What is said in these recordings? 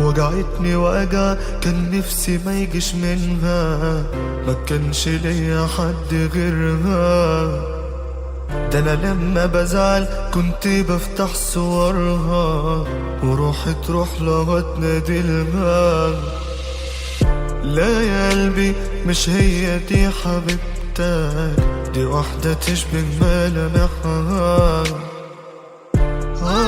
وجعتني وجع كان نفسي ما يجيش منها، ما كانش ليا حد غيرها. ده انا لما بزعل كنت بفتح صورها وروحي تروح لها تنادلها. لا يا قلبي مش هي دي حبيبتك، دي واحدة تشبه ملامحها.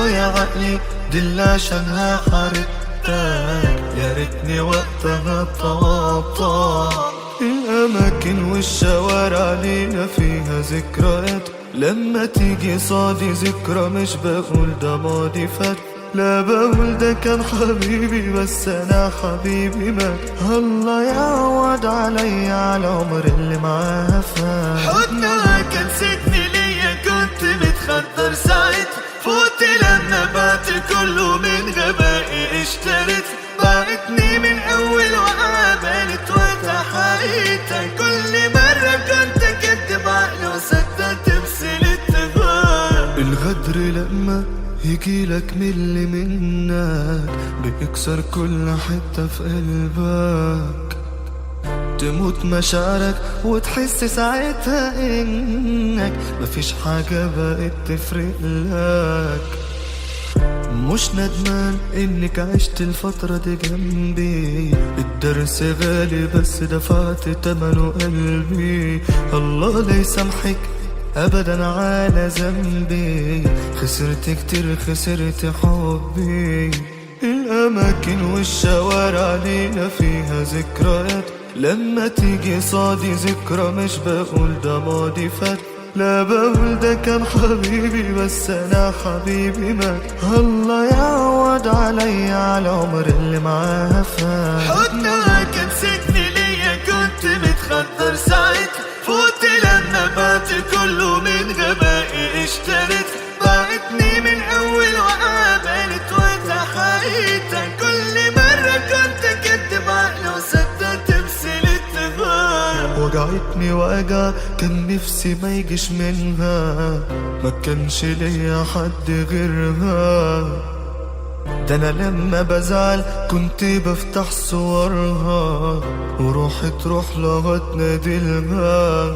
يا عقلي دي اللي عشانها حاربتك، يا ريتني وقتها طبطب. الأماكن والشوارع لينا فيها ذكريات، لما تيجي صادي ذكرى مش بقول ده ماضي فات، لا بقول ده كان حبيبي بس أنا حبيبي مات. الله يعوض عليا على العمر اللي معاها فات. حضنها كان سجن ليا، كنت متخدر ساعتها، فوت لما بعت كله من غبائي اشتريت. بعتني من أول وقابلت وتحقيقها، كل مرة كنت أكدب عقلي وصدقت بسلتها. الغدر لما يجيلك من اللي منك بيكسر كل حتة في قلبك، تموت مشاعرك وتحس ساعتها انك مفيش حاجة بقت تفرق لك. مش ندمان انك عشت الفترة دي جنبي، الدرس غالي بس دفعت تمنه قلبي. الله لا يسامحك ابدا على ذنبي، خسرت كتير خسرت حبي. الاماكن والشوارع لينا فيها ذكريات، لما تيجي صادي ذكرى مش بقول ده ماضي فات، لا بقول ده كان حبيبي بس انا حبيبي مات. الله يعوض عليا على العمر اللي معاها فات. حضنها كان سجن ليا، كنت متخدر ساعتها، فوت لما بعت كله من غبائي اشتريت. بعتني من أول وقابلت وتحقيقها، كل مرة كنت أكدب عقلي وصدقت بسلتها. وجعتني وجع كان نفسي ما يجيش منها، ما كانش ليا حد غيرها. ده انا لما بزعل كنت بفتح صورها وروحي تروح لها تنادلها.